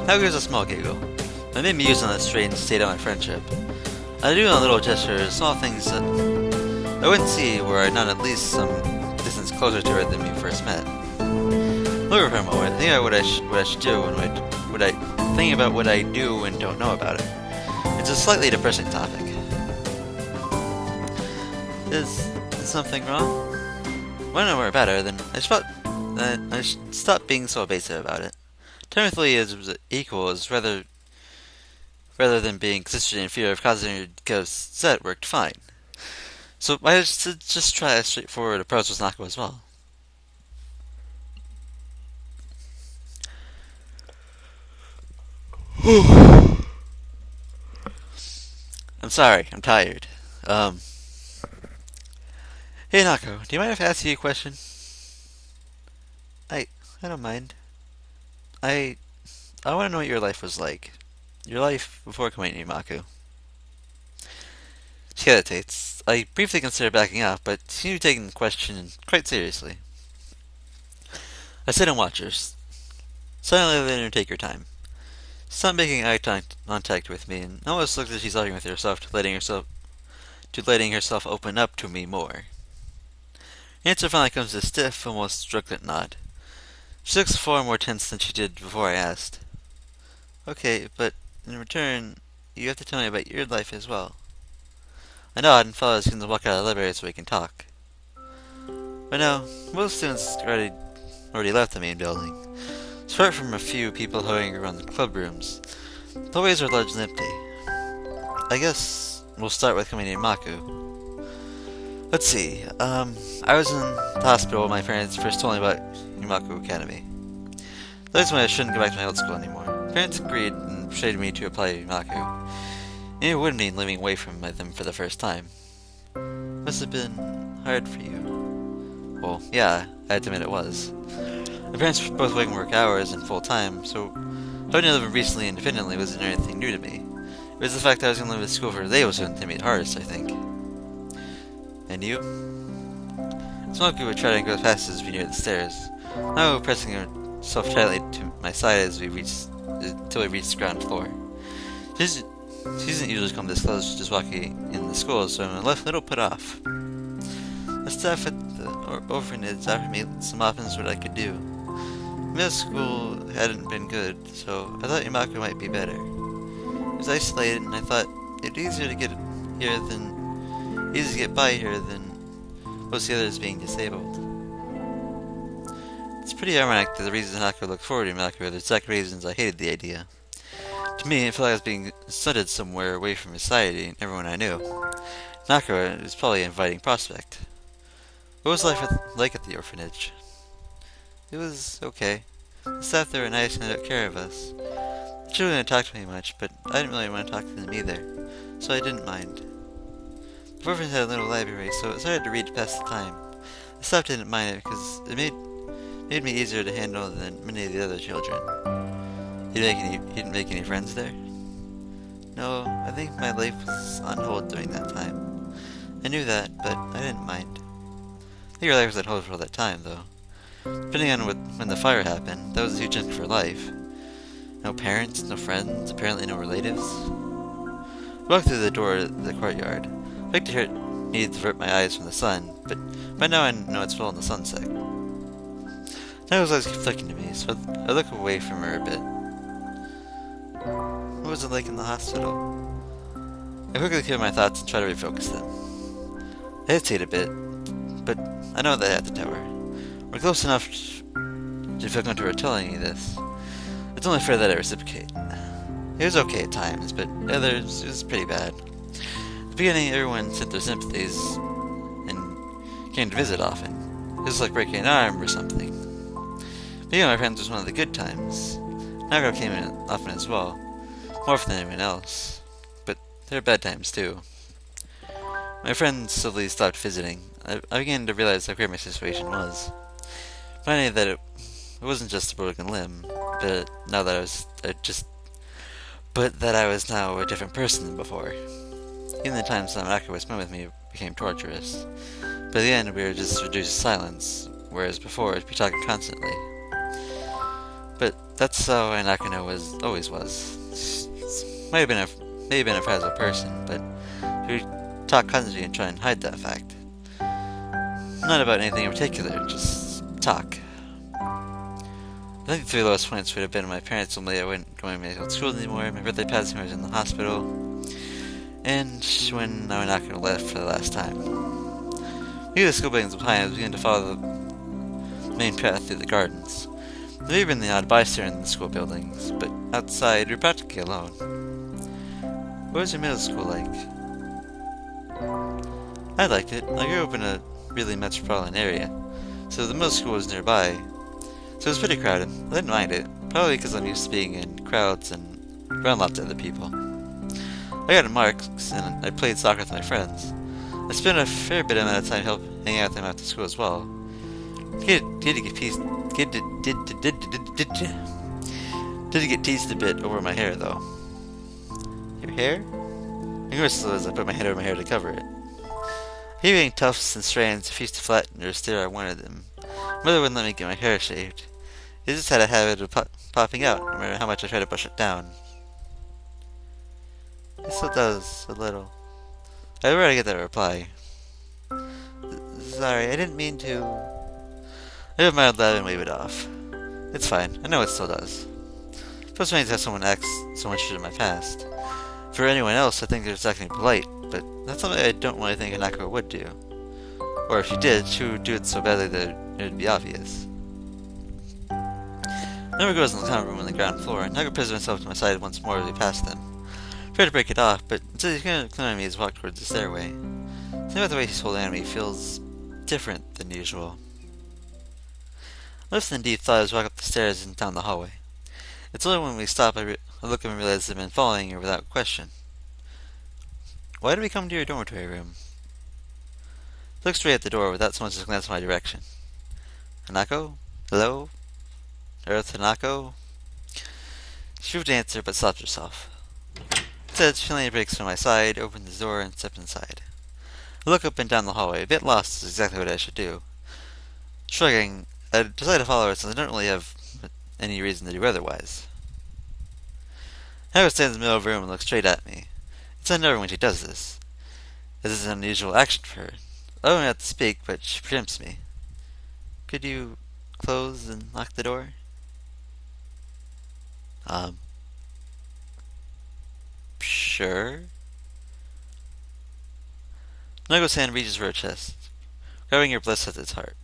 How gives a small giggle? It made me use on that strange state of my friendship. I do a little gesture, small things that I wouldn't see were I not at least some distance closer to her than we first met. Look for a moment, think about what I should do and what I think about what I do and don't know about it. It's a slightly depressing topic. Is something wrong? When I know more about her, then I should stop being so evasive about it. Technically, as equals rather than being consistent in fear of causing her to get upset worked fine. So I should just try a straightforward approach with Hanako as well. I'm sorry, I'm tired. Hey Hanako, do you mind if I ask you a question? I I don't mind. I I want to know what your life was like. Your life before coming to Imaku. She hesitates. I briefly consider backing up, but seem to be taking the question quite seriously. I sit and watch her, silently letting her take her time. Stop making eye contact with me, and almost looks as if she's arguing with herself to letting herself open up to me more. The answer finally comes a stiff, almost reluctant nod. She looks far more tense than she did before I asked. Okay, but in return, you have to tell me about your life as well. I nod and follow as soon as I walk out of the library so we can talk. But no, most students already left the main building. Apart from a few people hovering around the club rooms, the hallways are largely empty. I guess we'll start with coming to Imaku. Let's see, I was in the hospital when my parents first told me about Imaku Academy. That's when I shouldn't go back to my old school anymore. Parents agreed and persuaded me to apply to Hanako. And it would mean living away from them for the first time. Must have been hard for you. Well, yeah, I had to admit it was. My parents were both working work hours and full time, so having to live recently independently wasn't anything new to me. It was the fact that I was going to live at school for a day was going to be the hardest, I think. And you? Smoky would try to go past us near the stairs, now pressing herself tightly to my side until we reached the ground floor. She doesn't usually come this close, just walking in the school, so I'm a little put off. The staff at the orphanage offered me some options what I could do. Middle school hadn't been good, so I thought Imaku might be better. It was isolated, and I thought it'd be easier to get by here than most of the others being disabled. It's pretty ironic that the reasons Hanako looked forward to Imaku are the exact reasons I hated the idea. To me, it felt like I was being stunted somewhere away from society and everyone I knew. Hanako is probably an inviting prospect. What was life like at the orphanage? It was okay. The staff there were nice and they took care of us. The children didn't talk to me much, but I didn't really want to talk to them either, so I didn't mind. The orphanage had a little library, so it was hard to read to pass the time. The staff didn't mind it because it made me easier to handle than many of the other children. You didn't make any friends there? No, I think my life was on hold during that time. I knew that, but I didn't mind. I think your life was on hold for all that time, though. Depending on when the fire happened, that was a huge chunk of her life. No parents, no friends, apparently no relatives. I walked through the door of the courtyard. I picked to needed to avert my eyes from the sun, but by now I know it's well in the sunset. Now eyes keep flicking to me, so I look away from her a bit. What was it like in the hospital? I quickly clear my thoughts and try to refocus them. I hesitate a bit, but I know that I have to tell her. We're close enough to feel comfortable telling you this. It's only fair that I reciprocate. It was okay at times, but others it was pretty bad. At the beginning, everyone sent their sympathies and came to visit often. It was like breaking an arm or something. Being my friends was one of the good times. Nago came in often as well, more often than anyone else. But there were bad times too. My friends slowly stopped visiting. I began to realize how great my situation was. Finding that it wasn't just a broken limb, but that I was now a different person than before. Even the times that Hanako was spent with me became torturous. By the end, we were just reduced to silence, whereas before, we'd be talking constantly. But that's how Hanako always was. May have been a fragile person, but she would talk constantly and try and hide that fact. Not about anything in particular, just talk. I think the three lowest points would have been when my parents told me I wasn't going to school anymore, my birthday passed when I was in the hospital, and when Hanako left for the last time. Near the school buildings behind, I was beginning to follow the main path through the gardens. There may have been the odd bystander in the school buildings, but outside, we were practically alone. What was your middle school like? I liked it. I grew up in a really metropolitan area, so the middle school was nearby, so it was pretty crowded. I didn't mind it, probably because I'm used to being in crowds and around lots of other people. I got in marks, and I played soccer with my friends. I spent a fair bit of time hanging out with them after school as well. Did get teased a bit over my hair, though. Your hair? I grew slow as I put my hand over my hair to cover it. I kept getting tufts and strands refused to flatten or stay where I wanted them. Mother wouldn't let me get my hair shaved. It just had a habit of popping out, no matter how much I tried to brush it down. It still does, a little. I never get that reply. Sorry, I didn't mean to. I have my lab and wave it off. It's fine, I know it still does. Plus, I need to have someone act so much shit in my past. For anyone else, I think there's acting polite, but that's something I don't really think Hanako would do. Or if she did, she would do it so badly that it would be obvious. Number goes in the common room on the ground floor, and Hanako presses himself to my side once more as we pass them. I try to break it off, but instead he's going to climb me as we walk towards the stairway. Something about the way he's holding on to me feels different than usual. I listened in deep thought as we walk up the stairs and down the hallway. It's only when we stop I look up and realize I've been following her without question. Why did we come to your dormitory room? I look straight at the door without so much as a glance in my direction. Hanako? Hello? Earth Hanako? She moved to answer, but stopped herself. Instead, she finally breaks from my side, opens the door, and steps inside. I look up and down the hallway, a bit lost is exactly what I should do. Shrugging, I decide to follow her since I don't really have any reason to do otherwise. Hanako stands in the middle of the room and looks straight at me. It's unnerving when she does this. This is an unusual action for her. I don't have to speak, but she preempts me. Could you close and lock the door? Sure. Nago's hand reaches for her chest, grabbing her bliss at its heart.